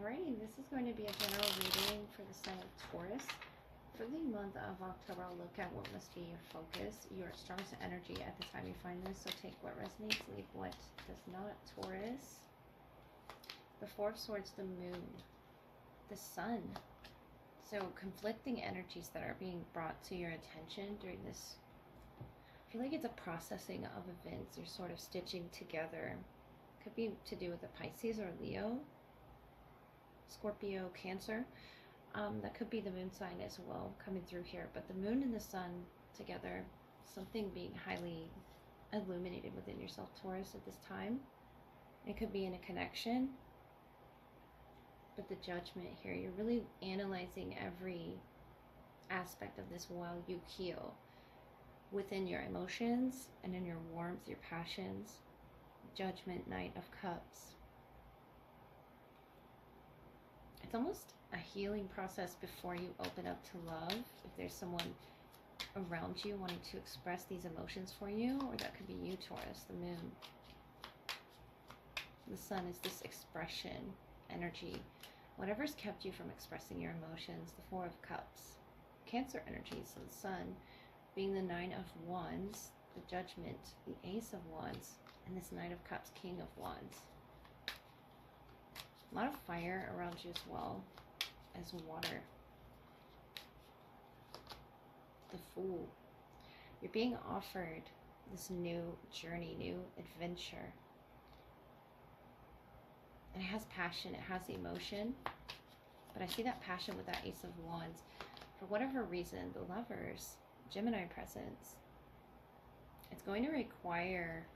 Alrighty, this is going to be a general reading for the sign of Taurus. For the month of October, I'll look at what must be your focus, your strongest energy at the time you find this. So take what resonates, leave what does not. Taurus. The Four of Swords, the Moon, the Sun. So conflicting energies that are being brought to your attention during this. I feel like it's a processing of events. You're sort of stitching together. Could be to do with a Pisces or Leo. Scorpio, Cancer. That could be the moon sign as well coming through here. But the moon and the sun together, something being highly illuminated within yourself, Taurus, at this time. It could be in a connection. But the judgment here, you're really analyzing every aspect of this while you heal within your emotions and in your warmth, your passions. Judgment, Knight of Cups. It's almost a healing process before you open up to love. If there's someone around you wanting to express these emotions for you, or that could be you, Taurus, the moon. The sun is this expression, energy. Whatever's kept you from expressing your emotions, the Four of Cups. Cancer energy, so the sun being the Nine of Wands, the Judgment, the Ace of Wands, and this Knight of Cups, King of Wands. A lot of fire around you as well as water. The Fool. You're being offered this new journey, new adventure. And it has passion, it has emotion. But I see that passion with that Ace of Wands. For whatever reason, the Lovers, Gemini presence, it's going to require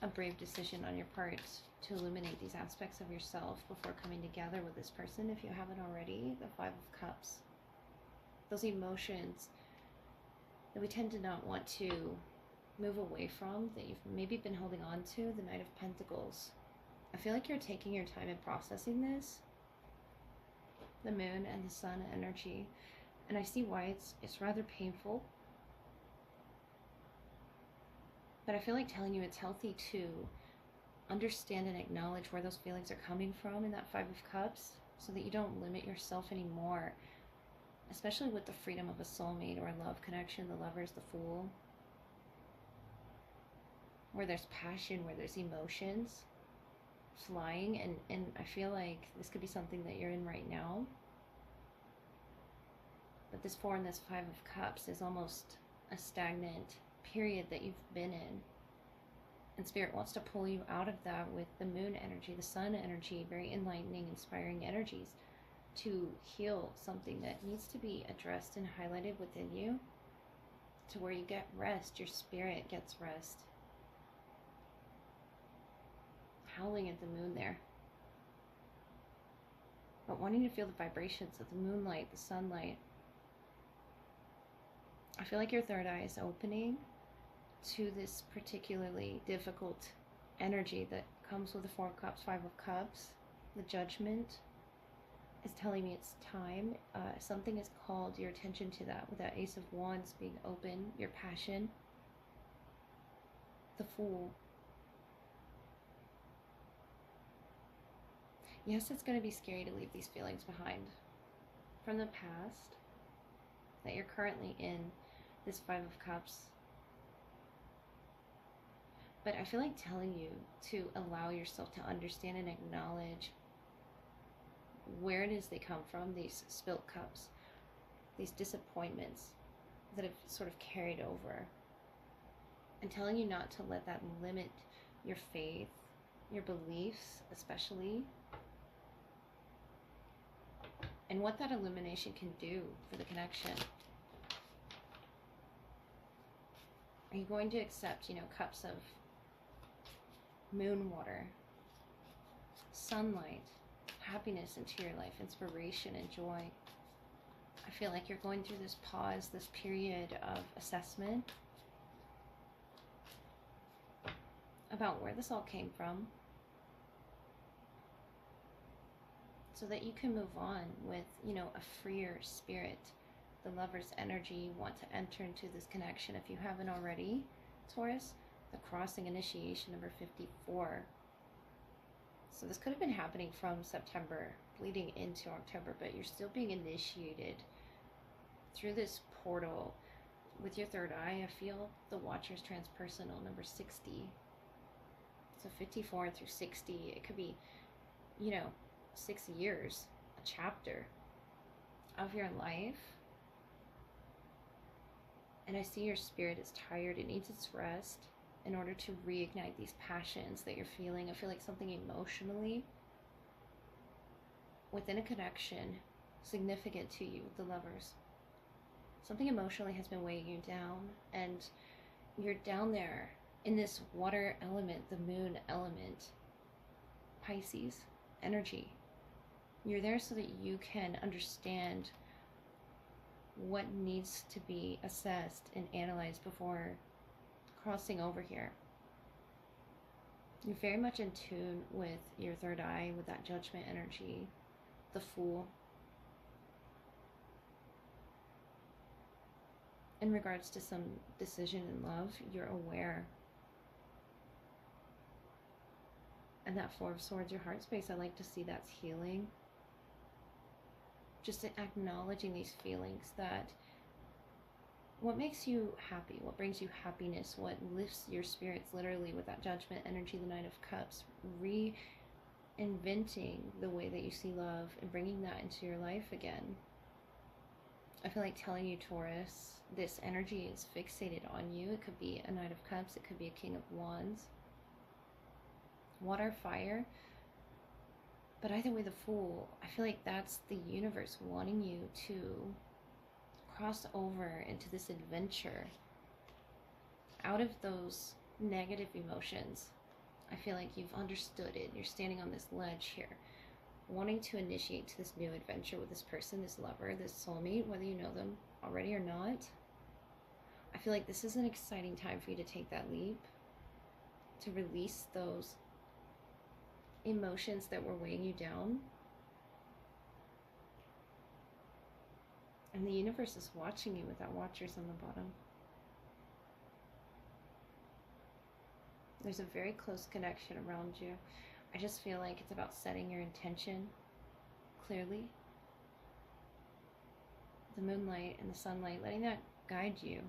a brave decision on your part to illuminate these aspects of yourself before coming together with this person, if you haven't already. The Five of Cups. Those emotions that we tend to not want to move away from, that you've maybe been holding on to. The Knight of Pentacles. I feel like you're taking your time in processing this. The moon and the sun energy. And I see why it's rather painful. But I feel like telling you it's healthy to understand and acknowledge where those feelings are coming from in that Five of Cups, so that you don't limit yourself anymore, especially with the freedom of a soulmate or a love connection. The Lovers, the Fool, where there's passion, where there's emotions flying, and I feel like this could be something that you're in right now. But this Four and this Five of Cups is almost a stagnant period that you've been in. And Spirit wants to pull you out of that with the moon energy, the sun energy, very enlightening, inspiring energies, to heal something that needs to be addressed and highlighted within you, to where you get rest, your spirit gets rest. Howling at the moon there. But wanting to feel the vibrations of the moonlight, the sunlight. I feel like your third eye is opening to this particularly difficult energy that comes with the Four of Cups, Five of Cups. The Judgment is telling me it's time. Something has called your attention to that, with that Ace of Wands being open, your passion. The Fool. Yes, it's going to be scary to leave these feelings behind from the past that you're currently in, this Five of Cups. But I feel like telling you to allow yourself to understand and acknowledge where it is they come from, these spilt cups, these disappointments that have sort of carried over. And telling you not to let that limit your faith, your beliefs especially, and what that illumination can do for the connection. Are you going to accept, cups of moon water, sunlight, happiness into your life, inspiration and joy? I feel like you're going through this pause, this period of assessment about where this all came from, so that you can move on with, a freer spirit. The Lover's energy, want to enter into this connection if you haven't already, Taurus. The Crossing, initiation, number 54. So this could have been happening from September bleeding into October, but you're still being initiated through this portal with your third eye. I feel the Watcher's transpersonal number 60. So 54 through 60. It could be, 6 years, a chapter of your life. And I see your spirit is tired. It needs its rest in order to reignite these passions that you're feeling. I feel like something emotionally within a connection significant to you, the Lovers. Something emotionally has been weighing you down, and you're down there in this water element, the moon element, Pisces energy. You're there so that you can understand what needs to be assessed and analyzed before crossing over here. You're very much in tune with your third eye, with that judgment energy, the Fool. In regards to some decision in love, you're aware. And that Four of Swords, your heart space, I like to see that's healing. Just acknowledging these feelings, that what makes you happy, what brings you happiness, what lifts your spirits, literally with that judgment energy, the Knight of Cups, reinventing the way that you see love and bringing that into your life again. I feel like telling you, Taurus, this energy is fixated on you. It could be a Knight of Cups, it could be a King of Wands, water, fire. But either way, the Fool, I feel like that's the universe wanting you to cross over into this adventure out of those negative emotions. I feel like you've understood it. You're standing on this ledge here, wanting to initiate to this new adventure with this person, this lover, this soulmate, whether you know them already or not. I feel like this is an exciting time for you to take that leap, to release those emotions that were weighing you down. And the universe is watching you with that Watchers on the bottom. There's a very close connection around you. I just feel like it's about setting your intention clearly. The moonlight and the sunlight, letting that guide you.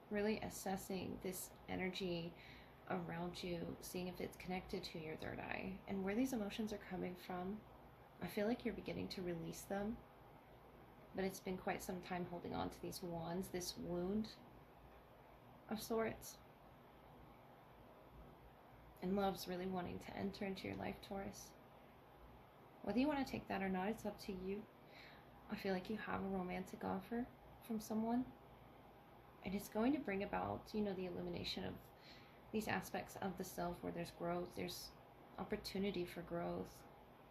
Really assessing this energy around you, seeing if it's connected to your third eye and where these emotions are coming from. I feel like you're beginning to release them, but it's been quite some time holding on to these wands, this wound of sorts. And love's really wanting to enter into your life, Taurus. Whether you want to take that or not, it's up to you. I feel like you have a romantic offer from someone, and it's going to bring about, the illumination of these aspects of the self where there's growth, there's opportunity for growth,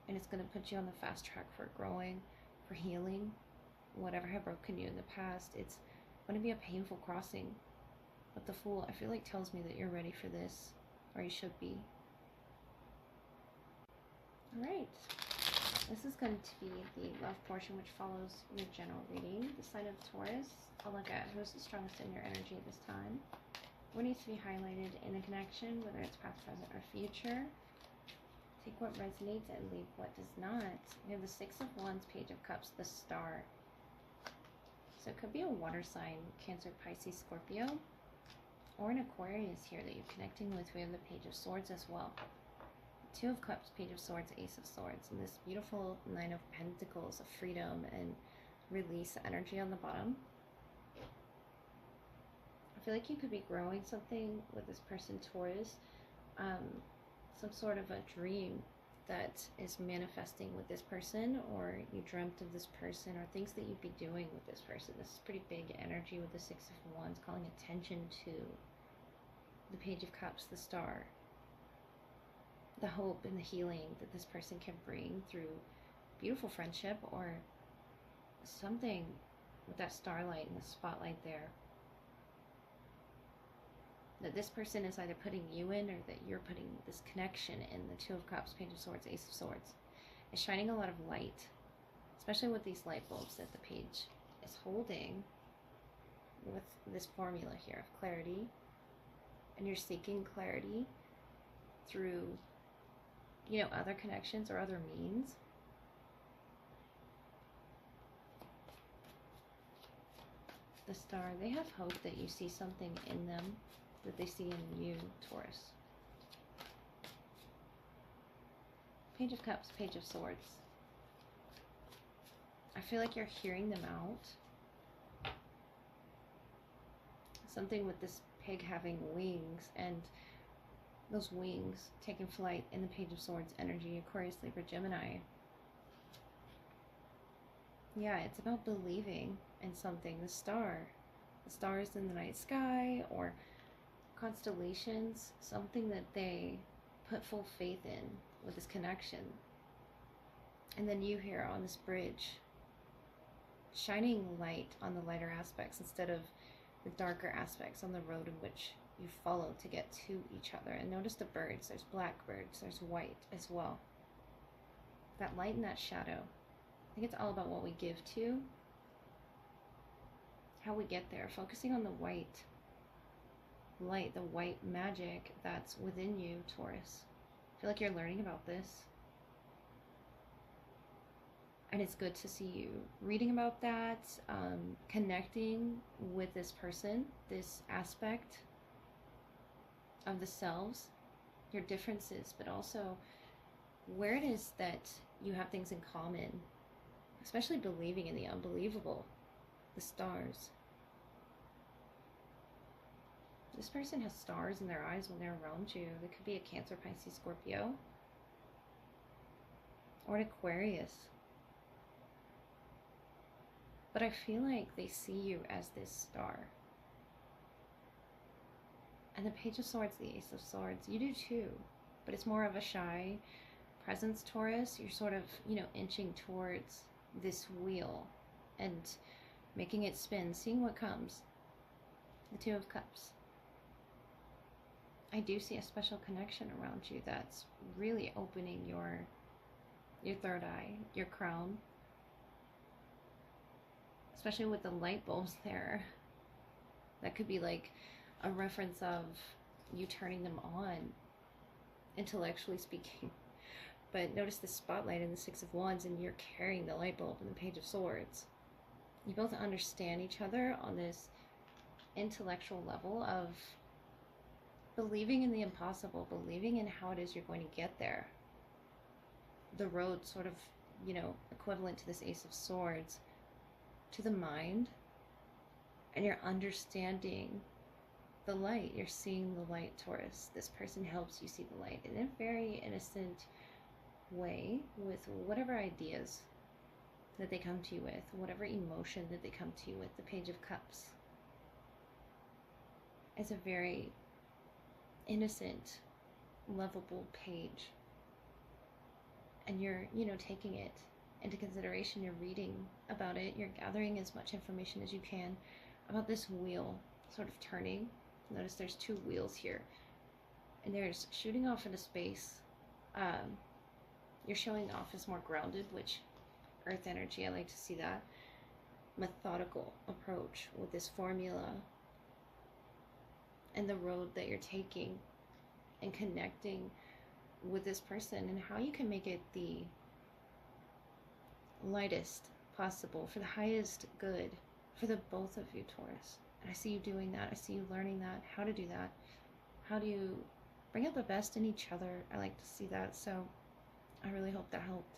and it's going to put you on the fast track for growing, for healing, whatever had broken you in the past. It's going to be a painful crossing, but the Fool, I feel like, tells me that you're ready for this, or you should be. Alright, this is going to be the love portion, which follows your general reading. The sign of Taurus, I'll look at who's the strongest in your energy at this time. What needs to be highlighted in a connection, whether it's past, present, or future. Take what resonates and leave what does not. We have the Six of Wands, Page of Cups, the Star. So it could be a water sign, Cancer, Pisces, Scorpio, or an Aquarius here that you're connecting with. We have the Page of Swords as well. Two of Cups, Page of Swords, Ace of Swords, and this beautiful Nine of Pentacles of freedom and release energy on the bottom. I feel like you could be growing something with this person, Taurus. Some sort of a dream that is manifesting with this person, or you dreamt of this person, or things that you'd be doing with this person. This is pretty big energy with the Six of Wands, calling attention to the Page of Cups, the Star. The hope and the healing that this person can bring through beautiful friendship, or something with that starlight and the spotlight there. That this person is either putting you in, or that you're putting this connection in. The Two of Cups, Page of Swords, Ace of Swords. It's shining a lot of light, especially with these light bulbs that the page is holding, with this formula here of clarity, and you're seeking clarity through, other connections or other means. The Star, they have hope that you see something in them that they see in you, Taurus. Page of Cups, Page of Swords. I feel like you're hearing them out. Something with this pig having wings, and those wings taking flight in the Page of Swords energy, Aquarius, Libra, Gemini. Yeah, it's about believing in something. The stars in the night sky, or constellations, something that they put full faith in with this connection. And then you here on this bridge, shining light on the lighter aspects instead of the darker aspects on the road in which you follow to get to each other. And notice the birds. There's black birds, there's white as well. That light and that shadow. I think it's all about what we give to, how we get there, focusing on the white light, the white magic that's within you, Taurus. I feel like you're learning about this. And it's good to see you reading about that, connecting with this person, this aspect of the selves, your differences, but also where it is that you have things in common, especially believing in the unbelievable, the stars. This person has stars in their eyes when they're around you. They could be a Cancer, Pisces, Scorpio, or an Aquarius. But I feel like they see you as this star. And the Page of Swords, the Ace of Swords, you do too. But it's more of a shy presence, Taurus. You're sort of, inching towards this wheel and making it spin, seeing what comes. The Two of Cups. I do see a special connection around you that's really opening your third eye, your crown. Especially with the light bulbs there. That could be like a reference of you turning them on, intellectually speaking. But notice the spotlight in the Six of Wands, and you're carrying the light bulb in the Page of Swords. You both understand each other on this intellectual level of believing in the impossible, believing in how it is you're going to get there. The road sort of, equivalent to this Ace of Swords, to the mind, and you're understanding the light. You're seeing the light, Taurus. This person helps you see the light in a very innocent way, with whatever ideas that they come to you with, whatever emotion that they come to you with. The Page of Cups is a very innocent, lovable page, and you're taking it into consideration. You're reading about it, you're gathering as much information as you can about this wheel sort of turning. Notice there's two wheels here, and there's shooting off into space. You're showing off as more grounded, which earth energy, I like to see that methodical approach with this formula and the road that you're taking, and connecting with this person, and how you can make it the lightest possible for the highest good for the both of you, Taurus. And I see you doing that. I see you learning that, how to do that, how do you bring out the best in each other. I like to see that. So I really hope that helped.